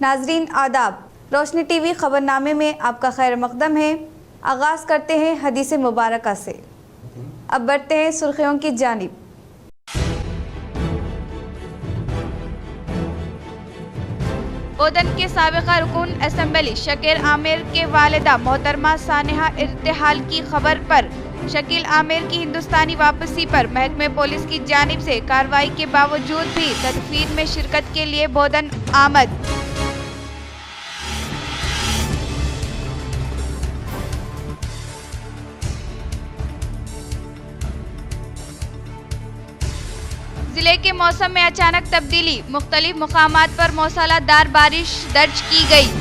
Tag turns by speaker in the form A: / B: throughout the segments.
A: नाजरीन आदाब, रोशनी टीवी खबरनामे में आपका खैर मकदम है। आगाज़ करते हैं हदीस मुबारक से। अब बढ़ते हैं सुर्खियों की जानिब। बोधन के साबिका रुकन असेंबली शकील आमिर के वालिदा मोहतरमा सानेहा इर्तिहाल की खबर पर शकील आमिर की हिंदुस्तानी वापसी पर महकमे पुलिस की जानिब से कार्रवाई के बावजूद भी तदफीन में शिरकत के लिए बोधन आमद। जिले के मौसम में अचानक तब्दीली, मुख्तलिफ मुकामात पर मौसलाधार बारिश दर्ज की गई।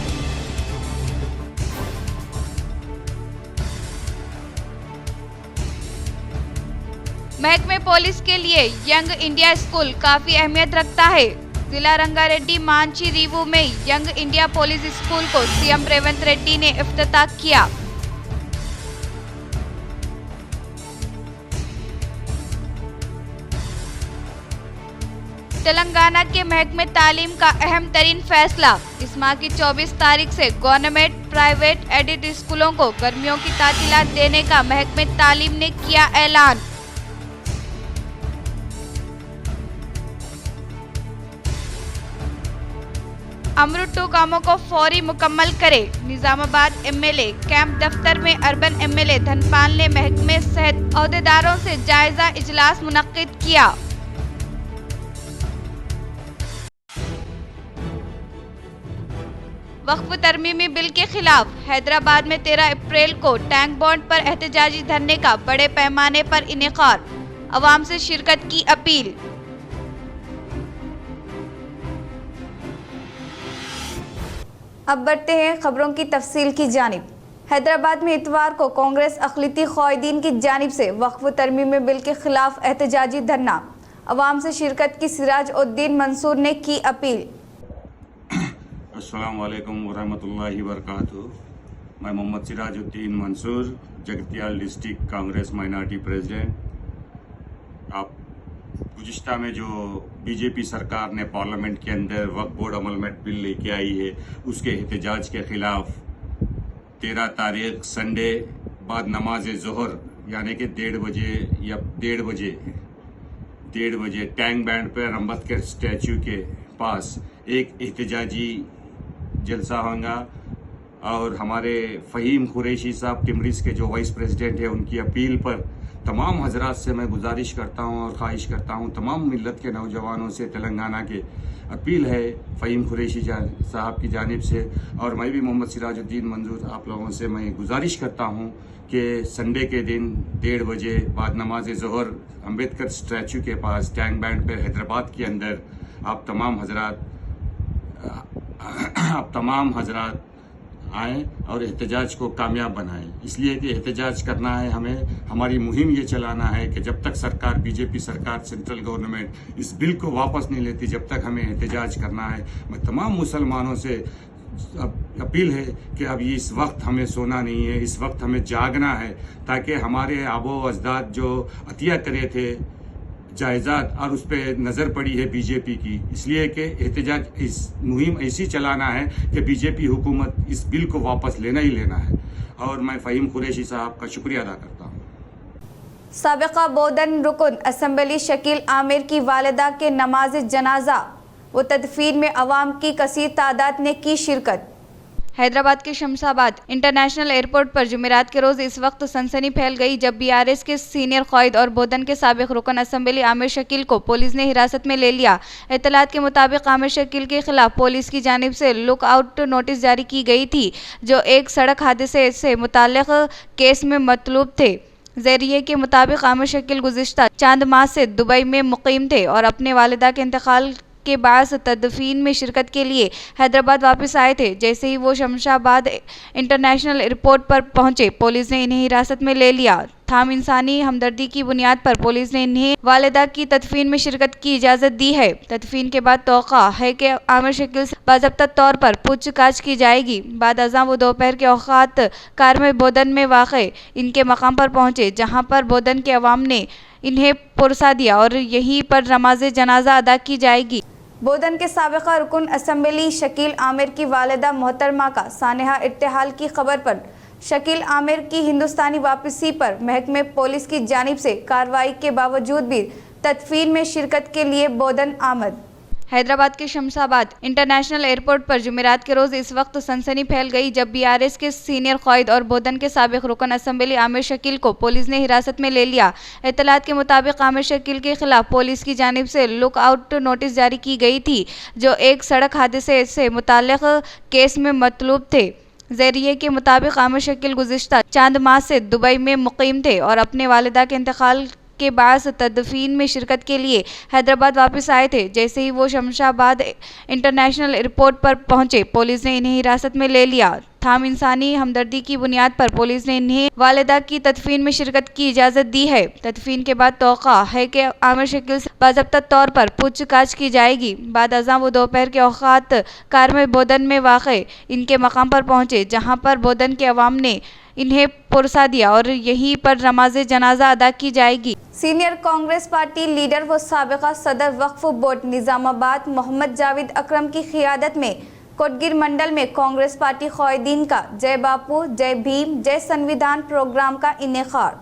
A: महकमे पुलिस के लिए यंग इंडिया स्कूल काफी अहमियत रखता है। जिला रंगारेड्डी मांची रीवू में यंग इंडिया पुलिस स्कूल को सीएम रेवंत रेड्डी ने इफ्तिताह किया। तेलंगाना के महकमे तालीम का अहम तरीन फैसला, इस माह की 24 तारीख से गवर्नमेंट प्राइवेट एडेड स्कूलों को गर्मियों की तातीलात देने का महकमे तालीम ने किया ऐलान। अमृत 2 कामों को फौरी मुकम्मल करे। निजामाबाद एमएलए कैंप दफ्तर में अर्बन एमएलए धनपाल ने महकमे सहित अहदेदारों से जायजा इजलास मुनक्किद किया। वक्फ तरमीमी बिल के खिलाफ हैदराबाद में 13 अप्रैल को टैंक बॉन्ड पर एहतजाजी धरने का बड़े पैमाने पर इनेकार, अवाम से शिरकत की अपील। अब बढ़ते हैं खबरों की तफसील की जानिब। हैदराबाद में इतवार को कांग्रेस अक़लियती क़ायदीन की जानिब से वक्फ तरमीमी बिल के खिलाफ एहतजाजी धरना, अवाम से शिरकत की सिराज उद्दीन मंसूर ने की अपील।
B: अस्सलाम वालेकुम वरहमतुल्लाहि वबरकातुहू। मैं Mohammed Sirajuddin Mansoor, Jagtial district Congress minority president. आप गुज़िश्ता में जो बीजेपी सरकार ने पार्लियामेंट के अंदर वक्फ बोर्ड अमलमेंट बिल लेके आई है, उसके एहतजाज के खिलाफ 13 तारीख संडे बाद नमाज ज़ोहर यानी कि 1:30 बजे या 1:30 बजे टैंक बैंड पर अम्बेडकर स्टैचू के पास एक एहतजाजी जलसा होगा और हमारे फ़हीम कुरैशी साहब टिमरिस के जो वाइस प्रेसिडेंट है, उनकी अपील पर तमाम हजरात से मैं गुजारिश करता हूं और ख्वाहिश करता हूं, तमाम मिल्लत के नौजवानों से तेलंगाना के अपील है फ़हीम कुरैशी साहब की जानिब से, और मैं भी मोहम्मद सिराजुद्दीन मंसूर आप लोगों से मैं गुजारिश करता हूं कि संडे के दिन 1:30 बजे बाद नमाज ज़ोहर अम्बेडकर स्टैचू के पास टैंक बैंड पर हैदराबाद के अंदर आप तमाम हजरात आएँ और एहतजाज को कामयाब बनाएं। इसलिए कि एहतजाज करना है हमें, हमारी मुहिम ये चलाना है कि जब तक सरकार बीजेपी सरकार सेंट्रल गवर्नमेंट इस बिल को वापस नहीं लेती, जब तक हमें एहतजाज करना है। मैं तमाम मुसलमानों से अपील है कि अब इस वक्त हमें सोना नहीं है, इस वक्त हमें जागना है, ताकि हमारे आबो अजदाद जो अतिया करे थे जायदाद और उस पर नज़र पड़ी है बीजेपी की, इसलिए कि एहतजाज इस मुहिम ऐसी चलाना है कि बीजेपी हुकूमत इस बिल को वापस लेना ही लेना है। और मैं फ़हीम कुरैशी साहब का शुक्रिया अदा करता हूँ।
A: साबिका बोधन रुकन असेंबली शकील आमिर की वालिदा के नमाज जनाजा व तदफीन में अवाम की कसीर तादाद ने की शिरकत। हैदराबाद के शमशाबाद इंटरनेशनल एयरपोर्ट पर जुमेरात के रोज इस वक्त सनसनी फैल गई जब बीआरएस के सीनियर कायद और बोधन के साबिक रुकन असेंबली आमिर शकील को पुलिस ने हिरासत में ले लिया। इत्तलात के मुताबिक आमिर शकील के खिलाफ पुलिस की जानिब से लुक आउट नोटिस जारी की गई थी, जो एक सड़क हादसे से मुताल्लिक केस में मतलूब थे। ज़रिए के मुताबिक आमिर शकील गुज़िश्ता चंद माह से दुबई में मुकीम थे और अपने वालिदा के इंतकाल के बाद तदफीन में शिरकत के लिए हैदराबाद वापस आए थे। जैसे ही वो शमशाबाद इंटरनेशनल एयरपोर्ट पर पहुंचे, पुलिस ने इन्हें हिरासत में ले लिया। थाम इंसानी हमदर्दी की बुनियाद पर पुलिस ने इन्हें वालिदा की तदफीन में शिरकत की इजाज़त दी है। तदफीन के बाद तौक़ा है कि आमिर शकील से बाज़ाब्ता तौर पर पूछताछ की जाएगी। बाद अज़ां वो दोपहर के औक़ात कार में बोधन में वाक़े इनके मकाम पर पहुँचे, जहाँ पर बोधन के अवाम ने इन्हें पुरसा दिया और यहीं पर नमाज जनाजा अदा की जाएगी। बोधन के साबिका रुकन असम्बली शकील आमिर की वालिदा मोहतरमा का सानेहा इर्तिहाल की खबर पर शकील आमिर की हिंदुस्तानी वापसी पर महकमे पुलिस की जानिब से कार्रवाई के बावजूद भी तदफीन में शिरकत के लिए बोधन आमद। हैदराबाद के शमशाबाद इंटरनेशनल एयरपोर्ट पर जुमेरात के रोज इस वक्त सनसनी फैल गई जब बीआरएस के सीनियर क़ायद और बोधन के साबिक रुकन असम्बली आमिर शकील को पुलिस ने हिरासत में ले लिया। इत्तलात के मुताबिक आमिर शकील के खिलाफ पुलिस की जानिब से लुक आउट नोटिस जारी की गई थी, जो एक सड़क हादसे से मुताल्लिक़ केस में मतलूब थे। ज़रिए के मुताबिक आमिर शकील गुज़िश्ता चंद माह से दुबई में मुकीम थे और अपने वालिदा के इंतकाल के बाद तदफीन में शिरकत के लिए हैदराबाद वापस आए थे। जैसे ही वो शमशाबाद इंटरनेशनल एयरपोर्ट पर पहुंचे, पुलिस ने इन्हें हिरासत में ले लिया। थाम इंसानी हमदर्दी की बुनियाद पर पुलिस ने इन्हें वालिदा की तदफीन में शिरकत की इजाज़त दी है। तदफीन के बाद तौक़ा है कि आमिर शकील से बाज़ाब्ता तौर पर पूछताछ की जाएगी। बाद अज़ां वो दोपहर के औक़ात कार में बोधन में वाक़े इनके मकाम पर पहुँचे, जहाँ पर बोधन के अवाम ने इन्हें पुरसा दिया और यहीं पर नमाज जनाजा अदा की जाएगी। सीनियर कांग्रेस पार्टी लीडर व साबिका सदर वक्फ बोर्ड निज़ामाबाद मोहम्मद जावेद अकरम की क़ियादत में कोटगिर मंडल में कांग्रेस पार्टी क़ायदीन का जय बापू जय भीम जय संविधान प्रोग्राम का इनेकार।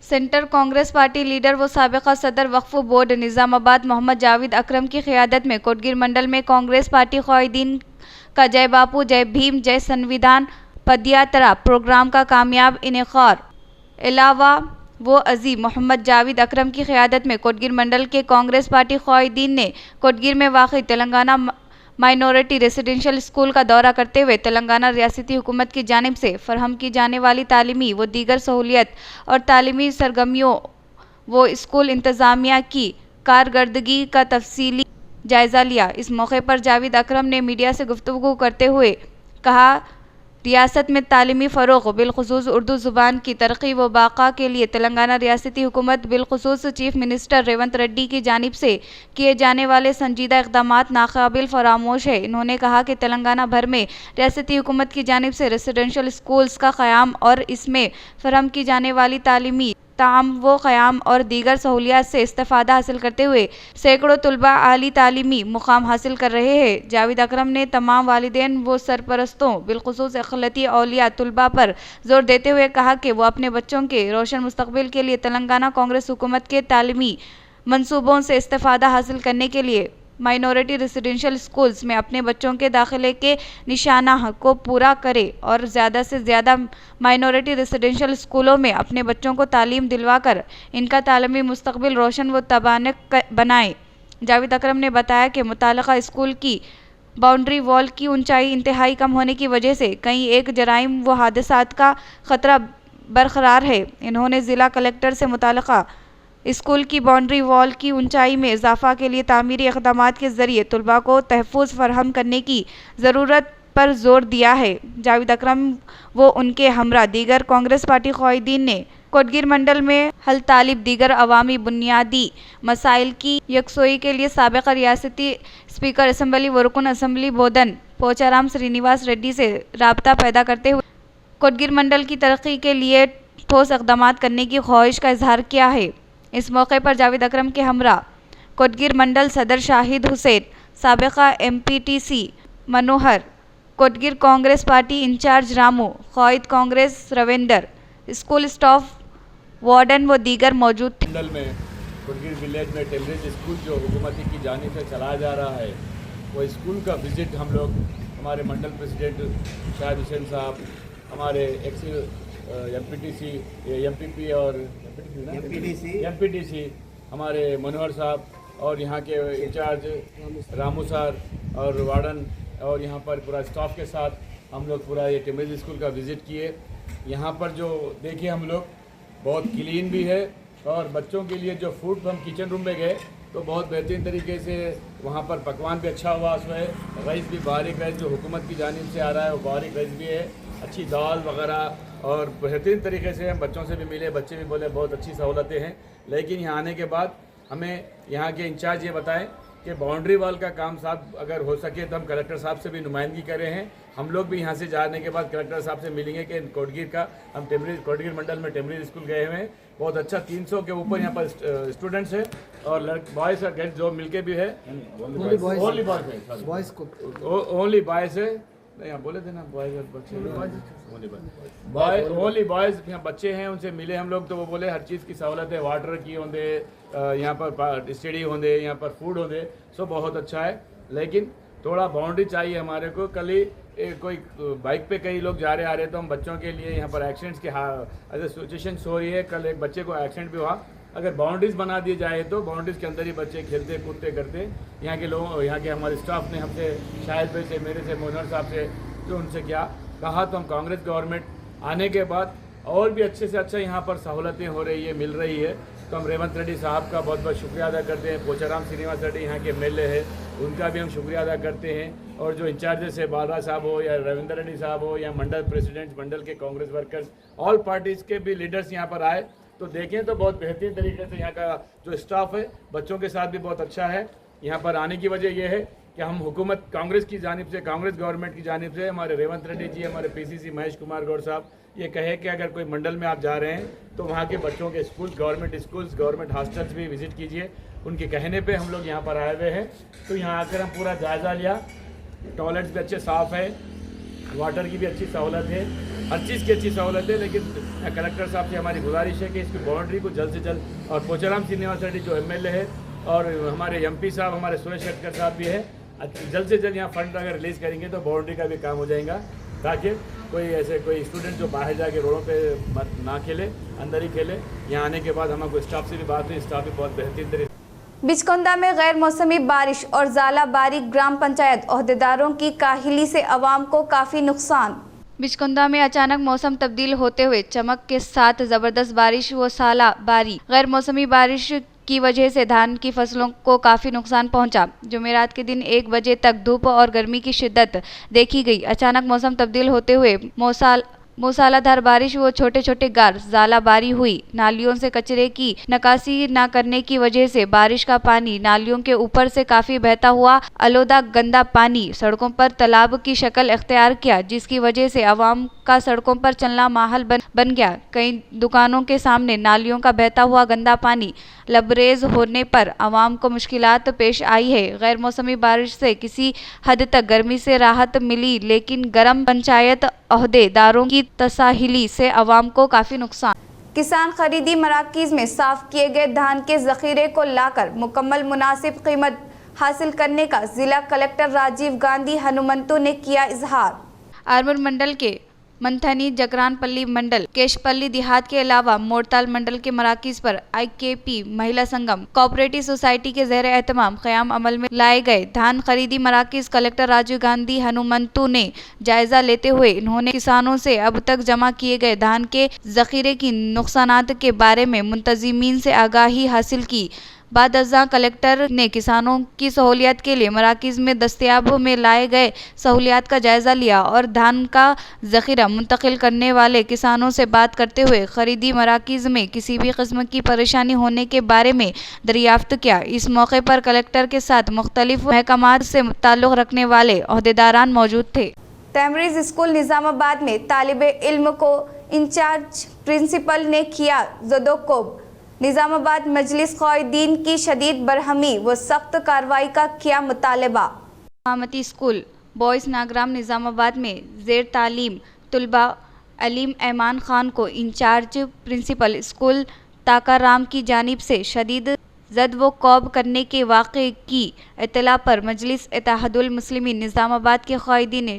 A: सेंटर कांग्रेस पार्टी लीडर व साबिका सदर वक्फ बोर्ड निज़ामाबाद मोहम्मद जावेद अकरम की क़ियादत में कोटगिर मंडल में कांग्रेस पार्टी क़ायदीन का जय बापू जय भीम जय संविधान पदयात्रा प्रोग्राम का कामयाब इनेकार। अलावा वो अजीम मोहम्मद जावेद अकरम की क़ियादत में कोटगिर मंडल के कांग्रेस पार्टी क़ायदीन ने कोटगिर में वाक़ई तेलंगाना माइनॉरिटी रेसिडेंशियल स्कूल का दौरा करते हुए तेलंगाना रियासती हुकूमत की जानिब से फरहम की जाने वाली तालीमी व दीगर सहूलियत और तालीमी सरगर्मियों व स्कूल इंतज़ामिया की कारकर्दगी का तफसीली जायज़ा लिया। इस मौके पर जावेद अकरम ने मीडिया से गुफ्तगू करते हुए कहा, रियासत में तालीमी फ़रोग़ बिलख़ुसूस उर्दू ज़ुबान की तरक्की व बाक़ा के लिए तेलंगाना रियासती हुकूमत बिलख़ुसूस चीफ़ मिनिस्टर रेवंत रेड्डी की जानिब से किए जाने वाले संजीदा इक़दामात नाक़ाबिल फ़रामोश है। इन्होंने कहा कि तेलंगाना भर में रियासती हुकूमत की जानिब से रेसिडेंशियल स्कूल्स का क़याम और इसमें फ़राहम की जाने वाली तालीमी ताम व क़याम और दीगर सहूलियात से इस्तिफ़ादा हासिल करते हुए सैकड़ों तलबा आली तालीमी मुकाम हासिल कर रहे हैं। जावेद अकरम ने तमाम वालिदैन व सरपरस्तों बिलख़ुसूस अक़लियती औलिया तलबा पर जोर देते हुए कहा कि वो अपने बच्चों के रोशन मुस्तक़बिल के लिए तेलंगाना कांग्रेस हुकूमत के तालीमी मंसूबों से इस्तिफ़ादा हासिल करने के लिए माइनॉरिटी रेसिडेंशियल स्कूल्स में अपने बच्चों के दाखिले के निशाना को पूरा करे और ज़्यादा से ज़्यादा माइनॉरिटी रेसिडेंशियल स्कूलों में अपने बच्चों को तालीम दिलवा कर इनका तालीमी मुस्तक़बिल रोशन व तबानक बनाए। जावेद अकरम ने बताया कि मुताल्लिक़ा स्कूल की बाउंड्री वॉल की ऊंचाई इंतहाई कम होने की वजह से कई एक जराइम व हादसात का ख़तरा बरक़रार है। इन्होंने ज़िला कलेक्टर से मुताल्लिक़ा स्कूल की बाउंड्री वॉल की ऊंचाई में इजाफा के लिए तामीरी इक़दामात के ज़रिए तलबा को तहफ़्फ़ुज़ फ़राहम करने की ज़रूरत पर जोर दिया है। जावेद अकरम व उनके हमरा दीगर कांग्रेस पार्टी क़ायदीन ने कोटगिर मंडल में हल तालिब दीगर अवामी बुनियादी मसाइल की यकसोई के लिए साबिक़ा रियासती स्पीकर असम्बली व रुकन असम्बली बोधन पोचाराम श्रीनिवास रेड्डी से राब्ता पैदा करते हुए कोटगिर मंडल की तरक्की के लिए ठोस इक़दामात करने की ख्वाहिश का इजहार किया है। इस मौके पर जावेद अकरम के हमरा कोटगिर मंडल सदर शाहिद हुसैन, साबिक़ा MPTC Manohar, Kotgir Congress party incharge Ramu, क़ायद Congress Ravinder, school staff, warden व दीगर मौजूद थे।
C: मंडल में कोटगिर विलेज में टेम्परेरी स्कूल जो हुकूमती की जानिब से चलाया जा रहा है, वो स्कूल का विज़िट हम लोग हमारे मंडल प्रेसिडेंट शाहिद हुसैन साहब, हमारे MPTC MPP और MPTC हमारे मनोहर साहब और यहाँ के इंचार्ज रामू सर और वार्डन और यहाँ पर पूरा स्टाफ के साथ हम लोग पूरा ये टेम्परेरी स्कूल का विज़िट किए। यहाँ पर जो देखिए हम लोग बहुत क्लीन भी है और बच्चों के लिए जो फूड हम किचन रूम में गए तो बहुत बेहतरीन तरीके से वहाँ पर पकवान भी अच्छा हुआ, उसमें राइस भी बारीक राइस जो हुकूमत की जानिब से आ रहा है वो बारीक राइस भी है, अच्छी दाल वगैरह और बेहतरीन तरीके से हम बच्चों से भी मिले, बच्चे भी बोले बहुत अच्छी सहूलतें हैं। लेकिन यहाँ आने के बाद हमें यहाँ के इंचार्ज ये बताएं कि बाउंड्री वॉल का काम साहब अगर हो सके तो हम कलेक्टर साहब से भी नुमाइंदगी कर रहे हैं। हम लोग भी यहाँ से जाने के बाद कलेक्टर साहब से मिलेंगे कि कोटगिर का हम कोटगिर मंडल में टेम्परेरी स्कूल गए हुए हैं, बहुत अच्छा 300 के ऊपर यहाँ पर स्टूडेंट्स हैं और बॉयज़ और गर्ल्स जो मिलके भी है, ओनली बॉयज़ को ओनली बॉयज़ है, यहाँ बोले थे ना बॉयज़ और बच्चे, ओनली बॉयज़ यहाँ बच्चे हैं, उनसे मिले हम लोग तो वो बोले हर चीज़ की सहूलत है, वाटर की होंगे, यहाँ पर स्टडी होंगे, यहाँ पर फूड होंगे, सो बहुत अच्छा है। लेकिन थोड़ा बाउंड्री चाहिए हमारे को। कल ही कोई बाइक पे कई लोग जा रहे आ रहे तो हम बच्चों के लिए यहाँ पर एक्सीडेंट्स के ऐसे सिचुएशन हो रही है। कल एक बच्चे को एक्सीडेंट भी हुआ। अगर बाउंड्रीज बना दी जाए तो बाउंड्रीज के अंदर ही बच्चे खेलते कूदते करते। यहाँ के लोग, यहाँ के हमारे स्टाफ ने हमसे, शायद भाई से, मेरे से, मोहन साहब से, जो उनसे क्या कहा तो हम कांग्रेस गवर्नमेंट आने के बाद और भी अच्छे से अच्छा यहाँ पर सहूलतें हो रही है, मिल रही है। तो हम रेवंत रेड्डी साहब का बहुत बहुत शुक्रिया अदा करते हैं। पोचाराम श्रीनिवास रेड्डी यहाँ के एमएलए है, उनका भी हम शुक्रिया अदा करते हैं। और जो इंचार्जेस है, बालराज साहब हो या रविंद्र रेड्डी साहब हो या मंडल प्रेसिडेंट्स, मंडल के कांग्रेस वर्कर्स, ऑल पार्टीज़ के भी लीडर्स यहाँ पर आए तो देखें तो बहुत बेहतरीन तरीके से यहाँ का जो स्टाफ है बच्चों के साथ भी बहुत अच्छा है। यहाँ पर आने की वजह यह है कि हम हुकूमत कांग्रेस की जानिब से, कांग्रेस गवर्नमेंट की जानिब से, हमारे रेवंत रेड्डी जी, हमारे पीसीसी महेश कुमार गौड़ साहब ये कहे कि अगर कोई मंडल में आप जा रहे हैं तो वहाँ के बच्चों के स्कूल्स, गवर्नमेंट हॉस्टल्स भी विजिट कीजिए। उनके कहने पे हम लोग यहाँ पर आए हुए हैं। तो यहाँ आकर हम पूरा जायज़ा लिया। टॉयलेट्स भी अच्छे साफ़ है, वाटर की भी अच्छी सहूलत है, हर चीज़ की अच्छी सहूलत है। लेकिन कलेक्टर साहब से हमारी गुजारिश है कि इसकी बाउंड्री को जल्द से जल्द, और पोचाराम श्रीनिवास रेड्डी जो एमएलए है और हमारे एमपी साहब, हमारे सुरेश शेट्टर साहब भी है, जल्द से जल्द यहाँ फंड अगर रिलीज़ करेंगे तो बाउंड्री का भी काम हो जाएगा, ताकि कोई स्टूडेंट जो बाहर जाके रोडों पे ना खेले, अंदर ही खेले। यहाँ आने के बाद हमारे स्टाफ से भी बात हुई, स्टाफ भी बहुत बेहतरीन तरीके।
A: बिचकुंदा में गैर मौसमी बारिश और ज़ालाबारी ग्राम पंचायत ओहदेदारों की काहिली से अवाम को काफ़ी नुकसान। बिचकुंदा में अचानक मौसम तब्दील होते हुए चमक के साथ ज़बरदस्त बारिश व सालाबारी गैर मौसमी बारिश की वजह से धान की फसलों को काफ़ी नुकसान पहुंचा। जुमेरात के दिन 1 बजे तक धूप और गर्मी की शिद्दत देखी गई। अचानक मौसम तब्दील होते हुए मूसलाधार बारिश व छोटे छोटे गार ज़ालाबारी हुई। नालियों से कचरे की निकासी न करने की वजह से बारिश का पानी नालियों के ऊपर से काफ़ी बहता हुआ आलूदा गंदा पानी सड़कों पर तालाब की शक्ल इख्तियार किया, जिसकी वजह से आवाम का सड़कों पर चलना माहौल बन गया। कई दुकानों के सामने नालियों का बहता हुआ गंदा पानी लबरेज होने पर आवाम को मुश्किलात पेश आई है। गैर मौसमी बारिश से किसी हद तक गर्मी से राहत मिली, लेकिन गर्म पंचायत ओहदेदारों की तसाहिली से आवाम को काफ़ी नुकसान। किसान खरीदी मराकीज में साफ किए गए धान के जखीरे को लाकर मुकम्मल मुनासिब कीमत हासिल करने का जिला कलेक्टर राजीव गांधी हनुमंतु ने किया इजहार। आरमूर मंडल के मंथनी, जगरानपल्ली मंडल, केशपल्ली देहात के अलावा मोड़ताल मंडल के मराकीज पर IKP महिला संगम कोऑपरेटिव सोसाइटी के ज़ेर एहतमाम क़याम अमल में लाए गए धान खरीदी मराकीज कलेक्टर राजीव गांधी हनुमंतु ने जायजा लेते हुए इन्होंने किसानों से अब तक जमा किए गए धान के जखीरे की नुकसानात के बारे में मुंतजिमीन से आगाही हासिल की। बाद अज़ां कलेक्टर ने किसानों की सहूलियत के लिए मराकीज़ में दस्तयाब में लाए गए सहूलियात का जायज़ा लिया और धान का ज़ख़ीरा मुंतकिल करने वाले किसानों से बात करते हुए खरीदी मराकीज़ में किसी भी किस्म की परेशानी होने के बारे में दरियाफ्त किया। इस मौके पर कलेक्टर के साथ मुख्तलिफ महकमात से ताल्लुक़ रखने वाले ओहदेदारान मौजूद थे। तमरीज़ स्कूल निज़ामाबाद में तालिबे इल्म को इंचार्ज प्रिंसिपल ने किया ज़दोकोब। निज़ामाबाद मजलिस क़ायदीन की शदीद बरहमी व सख्त कार्रवाई का किया मुतालबा। इमामती स्कूल बॉयज़ नागराम निज़ामाबाद में ज़ेर तालीम तुलबा अलीम ऐमान खान को इंचार्ज प्रिंसिपल स्कूल ताकाराम की जानिब से शदीद जद व कौब करने के वाक़े की इत्तला पर मजलिस इत्तेहादुल मुस्लिमीन निज़ामाबाद के क़ायदीन ने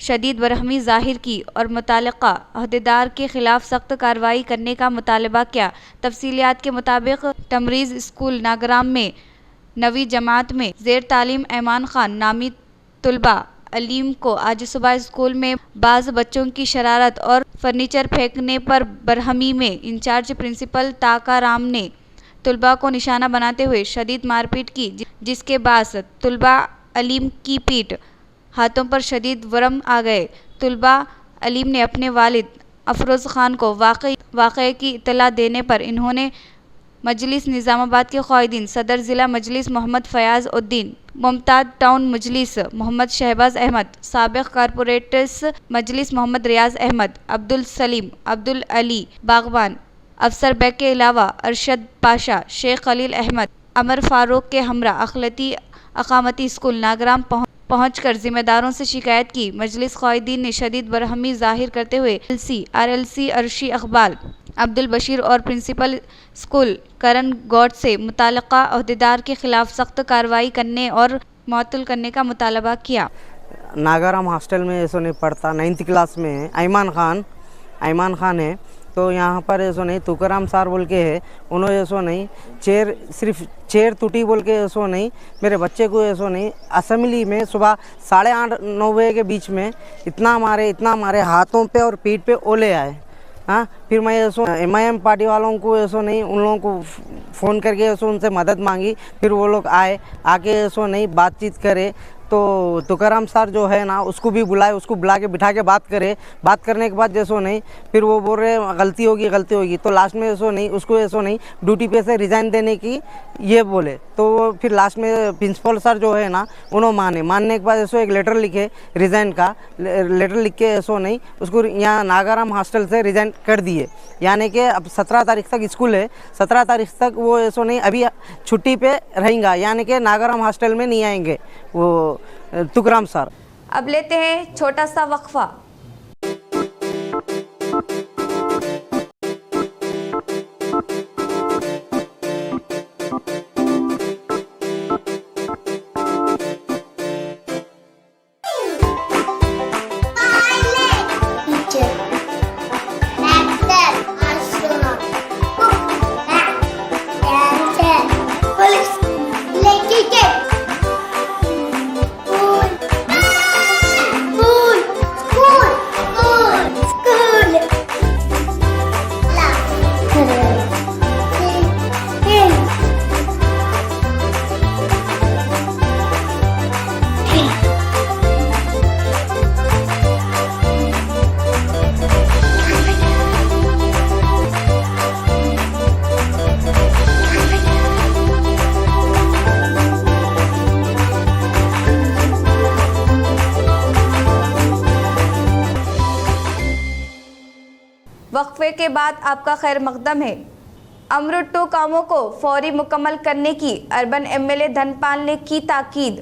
A: शदीद बरहमी ज़ाहिर की और मुतालिका अहदेदार के ख़िलाफ़ सख्त कार्रवाई करने का मुतालबा किया। तफसीलियात के मुताबिक तमरीज़ स्कूल नागराम में 9वीं जमात में ज़ेर तालीम ऐमान खान नामी तुलबा अलीम को आज सुबह स्कूल में बाज़ बच्चों की शरारत और फर्नीचर फेंकने पर बरहमी में इंचार्ज प्रिंसिपल ताकाराम ने तुलबा को निशाना बनाते हुए शदीद मारपीट की, जिसके बाद तुलबा अलीम की पीठ हाथों पर शदीद वरम आ गए। तुलबा अलीम ने अपने वालिद अफरोज़ ख़ान को वाक़े की इत्तला देने पर इन्होंने मजलिस निज़ामाबाद के क़ायदीन, सदर ज़िला मजलिस मोहम्मद फ़याज़ उद्दीन, मुमताज़ टाउन मजलिस मोहम्मद शहबाज अहमद, साबिक़ कारपोरेटर्स मजलिस मोहम्मद रियाज अहमद, अब्दुल सलीम, अब्दुल अली बागवान, अफसर बेग के अलावा अरशद पाशा, शेख खलील अहमद, अमर फारूक के हमरा अखलती अकामती स्कूल नागराम पहुंचकर जिम्मेदारों से शिकायत की। मजलिस क़ायदीन ने शदीद बरहमी जाहिर करते हुए आरएलसी अर्शी अकबाल अब्दुल बशीर और प्रिंसिपल स्कूल करण गौड से मुताल्लिका अहदेदार के खिलाफ सख्त कार्रवाई करने और मुअत्तल करने का मुतालबा किया।
D: नागाराम हॉस्टल में ऐसा नहीं पढ़ता, 9th क्लास में है। ऐमान खान है, तो यहाँ पर ऐसा नहीं तुकाराम सर बोल के है, उन्होंने ऐसा नहीं सिर्फ चेयर टूटी बोल के ऐसा नहीं, मेरे बच्चे को ऐसा नहीं असेंबली में सुबह 8:30-9 बजे के बीच में इतना मारे हाथों पे और पीठ पे ओले आए। हाँ, फिर मैं ऐसा MIM पार्टी वालों को ऐसा नहीं उन लोगों को फ़ोन करके ऐसा उनसे मदद मांगी। फिर वो लोग आके ऐसा नहीं बातचीत करे, तो तुकाराम सर जो है ना उसको भी बुलाए, उसको बुला के बिठा के बात करने के बाद जैसो नहीं फिर वो बोल रहे गलती होगी, तो लास्ट में ऐसो नहीं उसको ऐसो नहीं ड्यूटी पे से रिज़ाइन देने की ये बोले। तो फिर लास्ट में प्रिंसिपल सर जो है ना उन्होंने मानने के बाद ऐसो एक लेटर लिखे रिज़ाइन का, लेटर लिख के ऐसो नहीं उसको यहाँ नागाराम हॉस्टल से रिज़ाइन कर दिए। यानी कि अब 17 तारीख तक स्कूल है, 17 तारीख तक वो ऐसो नहीं अभी छुट्टी पे रहेंगे, यानी कि नागाराम हॉस्टल में नहीं आएंगे वो तुकाराम सर।
A: अब लेते हैं छोटा सा वक्फा। वक्फे के बाद आपका खैर मकदम है। अमृत 2 कामों को फौरी मुकम्मल करने की अर्बन MLA धनपाल ने की ताकीद।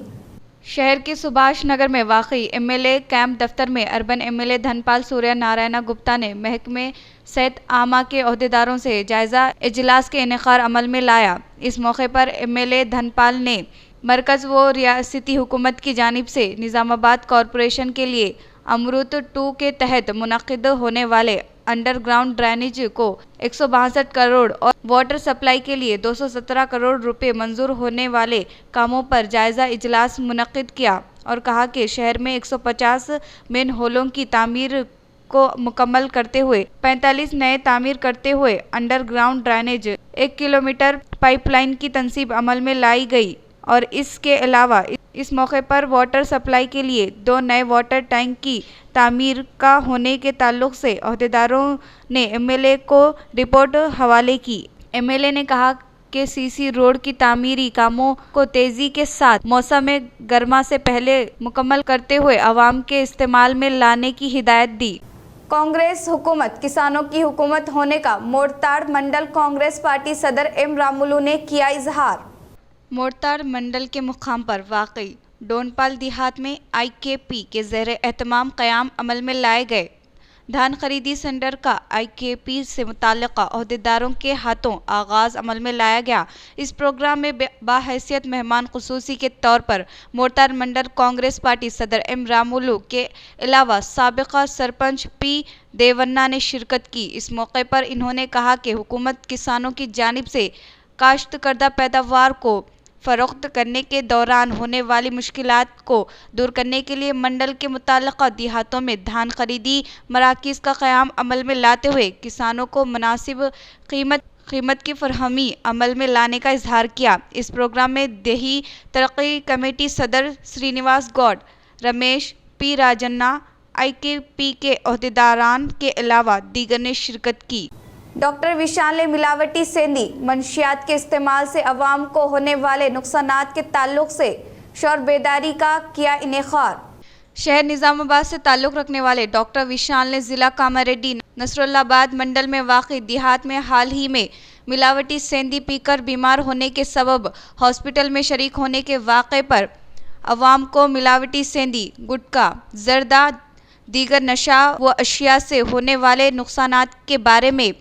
A: शहर के सुभाष नगर में वाक़ई MLA कैंप दफ्तर में अर्बन MLA धनपाल सूर्य नारायण गुप्ता ने महकमे सेहत आमा के अहदेदारों से जायज़ा इजलास के इनेकार अमल में लाया। इस मौके पर MLA धनपाल ने मरकज़ व रियासती हुकूमत की जानिब से निज़ामाबाद कॉरपोरेशन के लिए अमृत 2 के तहत मुनक़िद होने वाले अंडरग्राउंड ड्रेनेज को 162 करोड़ और वाटर सप्लाई के लिए 217 करोड़ रुपए मंजूर होने वाले कामों पर जायज़ा इजलास मुनक़िद किया और कहा कि शहर में 150 मेन होलों की तामीर को मुकम्मल करते हुए 45 नए तामीर करते हुए अंडरग्राउंड ड्रेनेज 1 किलोमीटर पाइपलाइन की तनसीब अमल में लाई गई और इसके अलावा इस मौके पर वाटर सप्लाई के लिए 2 नए वाटर टैंक की तामीर का होने के ताल्लुक से अहदेदारों ने MLA को रिपोर्ट हवाले की। MLA ने कहा कि CC रोड की तामीरी कामों को तेज़ी के साथ मौसम गर्मा से पहले मुकम्मल करते हुए आवाम के इस्तेमाल में लाने की हिदायत दी। कांग्रेस हुकूमत किसानों की हुकूमत होने का मोड़ताड़ मंडल कांग्रेस पार्टी सदर M रामुलू ने किया इजहार। मोड़ताड़ मंडल के मुकाम पर वाकई डोनपाल देहात में IKP के ज़ेरे एहतमाम क़याम अमल में लाए गए धान खरीदी सेंटर का IKP से मुताल्लिक़ा अहदेदारों के हाथों आगाज़ अमल में लाया गया। इस प्रोग्राम में बाहैसियत मेहमान ख़ुसूसी के तौर पर मोड़ताड़ मंडल कांग्रेस पार्टी सदर M रामुलू के अलावा साबिक़ा सरपंच P देवन्ना ने शिरकत की। इस मौके पर इन्होंने कहा कि हुकूमत किसानों की जानिब से काश्त करदा पैदावार को फ़रोख्त करने के दौरान होने वाली मुश्किलात को दूर करने के लिए मंडल के मुताल्लिक़ा देहातों में धान खरीदी मराकिज़ का क़याम अमल में लाते हुए किसानों को मुनासिब कीमत की फरहमी अमल में लाने का इजहार किया। इस प्रोग्राम में देही तरक्की कमेटी सदर श्रीनिवास गौड़, रमेश P राजन्ना, IKP के अहदेदारान के अलावा दीगर ने शिरकत की। डॉक्टर विशाल ने मिलावटी सेंधी मंशियात के इस्तेमाल से अवाम को होने वाले नुकसानात के ताल्लुक से शौर बेदारी का किया इनेकार। शहर निजामाबाद से ताल्लुक़ रखने वाले डॉक्टर विशाल ने जिला कामारेड्डी नसरुल्लाबाद मंडल में वाक़ई देहात में हाल ही में मिलावटी सेंधी पीकर बीमार होने के सबब हॉस्पिटल में शरीक होने के वाक़े पर अवाम को मिलावटी सेंधी, गुटखा, जर्दा, दीगर नशा व अशिया से होने वाले नुकसानात के बारे में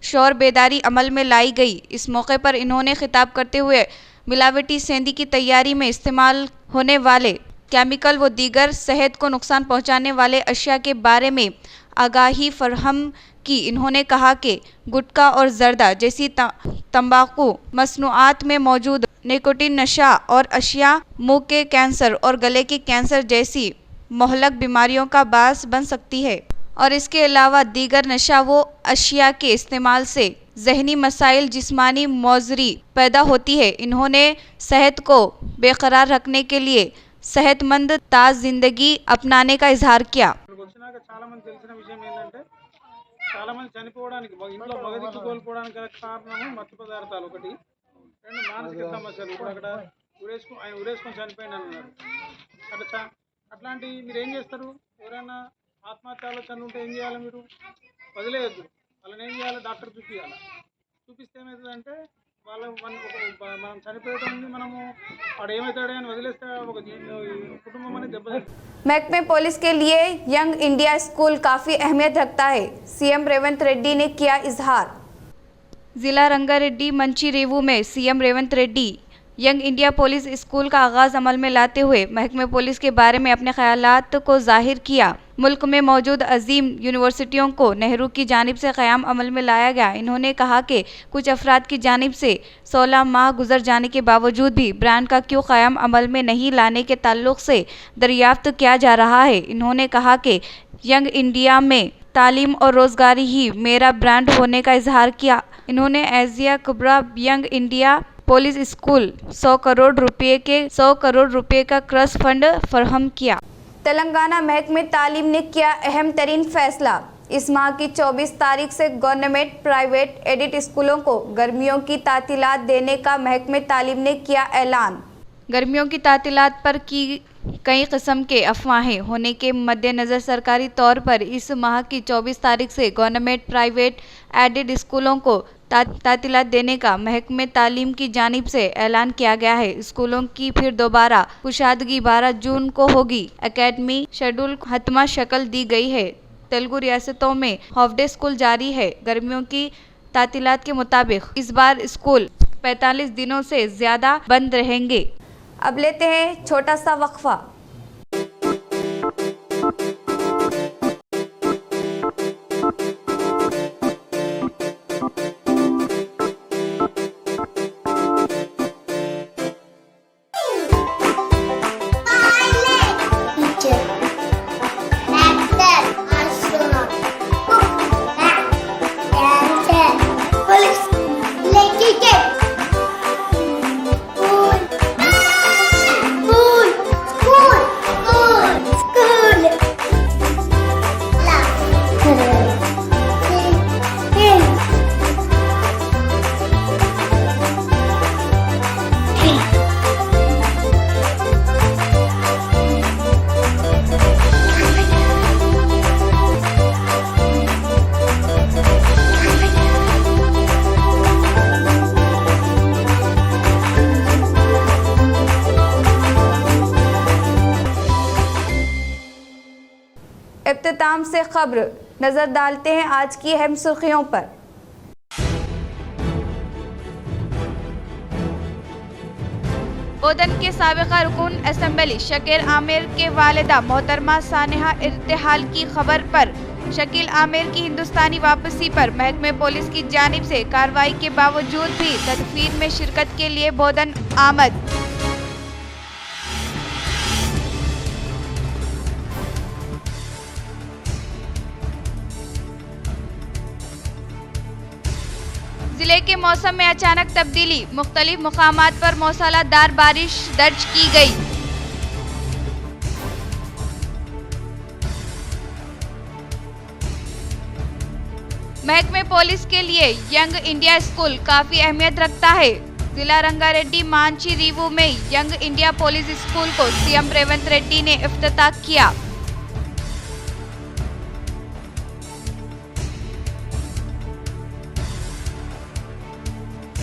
A: शौर बेदारी अमल में लाई गई। इस मौके पर इन्होंने खिताब करते हुए मिलावटी सेंधी की तैयारी में इस्तेमाल होने वाले केमिकल व दीगर सेहत को नुकसान पहुंचाने वाले अशिया के बारे में आगाही फरहम की। इन्होंने कहा कि गुटखा और जर्दा जैसी तंबाकू मसनूआत में मौजूद निकोटीन नशा और अशिया मुंह के कैंसर और गले के कैंसर जैसी मोहलक बीमारियों का बास बन सकती है और इसके अलावा दीगर नशा व अशिया के इस्तेमाल से जहनी मसाइल, जिस्मानी मौजरी पैदा होती है। इन्होंने सेहत को बेकरार रखने के लिए सेहतमंद ताज जिंदगी अपनाने का इजहार किया।
E: చాలా మంది తెలిసిన విషయం ఏంటంటే చాలా మంది చనిపోవడానికి ఇంట్లో మగదిక్కు కోల్పోవడానికి కారణము మత్తు పదార్థాలు, ఒకటి రెండు మానసిక సమస్యలు. ఇప్పుడు అక్కడ ఉరేసుకొని చనిపోయిన అన్నారు. అట్లాంటి మీరు ఏం చేస్తారు? ఎవరైనా ఆత్మహత్య ఆలోచనలు ఉంటే ఏం చేయాలి? మీరు వదిలేయద్దు. వాళ్ళని ఏం చేయాలి? డాక్టర్ చూపించాలి. చూపిస్తే ఏమవుతుందంటే మనం చనిపోయేటం మనము వాడు ఏమవుతాడే అని వదిలేస్తే ఒక కుటుంబం అనేది దెబ్బతింటుంది.
A: महकमे पुलिस के लिए यंग इंडिया स्कूल काफ़ी अहमियत रखता है, सीएम रेवंत रेड्डी ने किया इजहार। जिला रंगारेड्डी मंची रेवू में CM Revanth Reddy young India police school का आगाज़ अमल में लाते हुए महकमे पुलिस के बारे में अपने ख्यालात को जाहिर किया। मुल्क में मौजूद अजीम यूनिवर्सिटियों को नेहरू की जानिब से क़याम अमल में लाया गया। इन्होंने कहा कि कुछ अफराद की जानिब से 16 माह गुजर जाने के बावजूद भी ब्रांड का क्यों क़याम अमल में नहीं लाने के ताल्लुक़ से दरियाफ्त किया जा रहा है। इन्होंने कहा कि यंग इंडिया में तालीम और रोज़गारी ही मेरा ब्रांड होने का इजहार किया। इन्होंने एजिया कुबरा young India police school 100 crore रुपए का ट्रस्ट फंड फराहम किया। तेलंगाना महकमे तालीम ने किया अहम तरीन फैसला। इस माह की 24 तारीख से गवर्नमेंट प्राइवेट एडिट स्कूलों को गर्मियों की तातीलात देने का महकमे तालीम ने किया ऐलान। गर्मियों की तातीलात पर की कई किस्म के अफवाहें होने के मद्देनज़र सरकारी तौर पर इस माह की 24 तारीख से गवर्नमेंट प्राइवेट एडेड स्कूलों को तातीलात देने का महकमे तालीम की जानिब से ऐलान किया गया है। स्कूलों की फिर दोबारा कुशादगी 12 जून को होगी। एकेडमी शेड्यूल हतमा शक्ल दी गई है। तेलुगु रियासतों में हाफ डे स्कूल जारी है। गर्मियों की तातीलात के मुताबिक इस बार स्कूल 45 दिनों से ज़्यादा बंद रहेंगे। अब लेते हैं छोटा सा वक्फा। इख्तिताम से खबर नजर डालते हैं आज की अहम सुर्खियों पर। बोधन के साबिका रुकन असेंबली शकील आमिर के वालिदा मोहतरमा सानेहा इर्तिहाल की खबर पर शकील आमिर की हिंदुस्तानी वापसी पर महकमे पुलिस की जानिब से कार्रवाई के बावजूद भी तदफीन में शिरकत के लिए बोधन आमद। जिले के मौसम में अचानक तब्दीली, मुख्तलिफ मुकामात पर मौसलाधार बारिश दर्ज की गई। महकमे पुलिस के लिए यंग इंडिया स्कूल काफ़ी अहमियत रखता है। जिला रंगारेड्डी मांची रीवू में यंग इंडिया पुलिस स्कूल को सीएम रेवंत रेड्डी ने इफ्तिताह किया।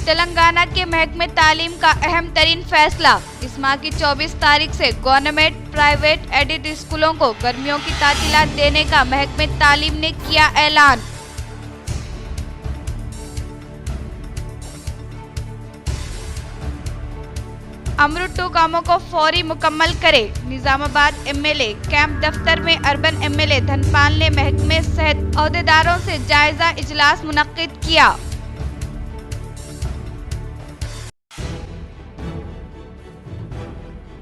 A: तेलंगाना के महकमे तालीम का अहम तरीन फैसला, इस माह की 24 तारीख से गवर्नमेंट प्राइवेट एडेड स्कूलों को गर्मियों की तातीलात देने का महकमे तालीम ने किया ऐलान। अमृत 2 कामों को फौरी मुकम्मल करे। निजामाबाद एमएलए कैंप दफ्तर में अर्बन एमएलए धनपाल ने महकमे सहित अहदेदारों से जायजा इजलास मुनक्किद किया।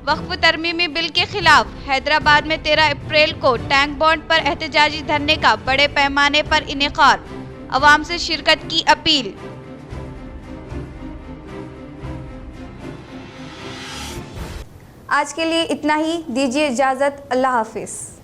A: वक्फ तरमीमी बिल के खिलाफ हैदराबाद में 13 अप्रैल को टैंक बॉन्ड पर एहतजाजी धरने का बड़े पैमाने पर इनेकार, अवाम से शिरकत की अपील। आज के लिए इतना ही, दीजिए इजाजत। अल्लाह हाफिज।